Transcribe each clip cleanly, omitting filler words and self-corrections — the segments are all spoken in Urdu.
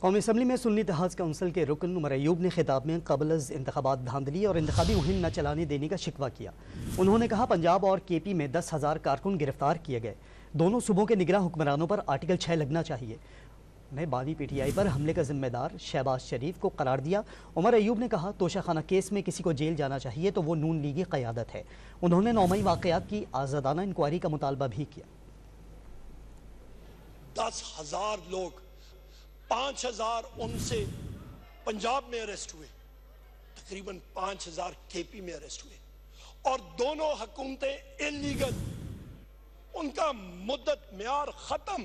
قومی اسمبلی میں سنی اتحاد کونسل کے رکن عمر ایوب نے خطاب میں قبل از انتخابات دھاندلی اور انتخابی مہم نہ چلانے دینے کا شکوہ کیا۔ انہوں نے کہا پنجاب اور کے پی میں 10,000 کارکن گرفتار کیے گئے، دونوں صوبوں کے نگراں حکمرانوں پر آرٹیکل 6 لگنا چاہیے۔ انہوں نے بانی پی ٹی آئی پر حملے کا ذمہ دار شہباز شریف کو قرار دیا۔ عمر ایوب نے کہا توشہ خانہ کیس میں کسی کو جیل جانا چاہیے تو وہ نون لیگی قیادت ہے۔ انہوں نے 9 مئی واقعات کی آزادانہ انکوائری کا مطالبہ بھی کیا۔ 10,000 لوگ 5,000 ان سے پنجاب میں اریسٹ ہوئے، تقریباً 5,000 کے پی میں اریسٹ ہوئے، اور دونوں حکومتیں انلیگل، ان کا مدت میعاد ختم۔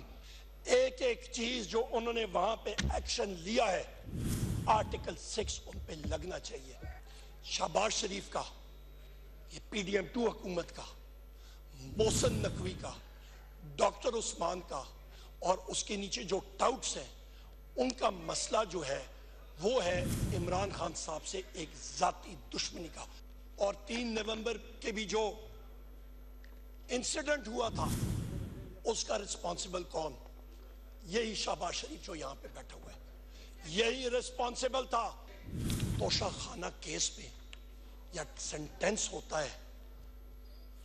ایک ایک چیز جو انہوں نے وہاں پہ ایکشن لیا ہے آرٹیکل 6 ان پہ لگنا چاہیے۔ شہباز شریف کا، یہ پی ڈی ایم 2 حکومت کا، محسن نقوی کا، ڈاکٹر عثمان کا، اور اس کے نیچے جو ٹاؤٹس ہیں ان کا مسئلہ جو ہے وہ ہے عمران خان صاحب سے ایک ذاتی دشمنی کا۔ اور 3 نومبر کے بھی جو انسیڈنٹ ہوا تھا اس کا رسپانسبل کون؟ یہی شہباز شریف جو یہاں پہ بیٹھا ہوا ہے، یہی رسپانسبل تھا۔ توشہ خانہ کیس پہ یا سینٹینس ہوتا ہے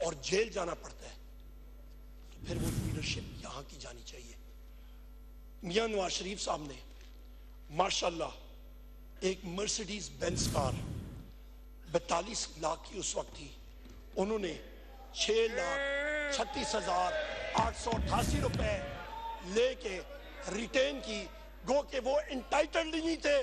اور جیل جانا پڑتا ہے تو پھر وہ لیڈرشپ یہاں کی جانی چاہیے۔ میاں نواز شریف صاحب نے ماشاءاللہ ایک مرسیڈیز بینز کار 42 لاکھ کی اس وقت تھی، انہوں نے 6,36,888 روپے لے کے ریٹین کی، گو کہ وہ انٹائٹلڈ نہیں تھے۔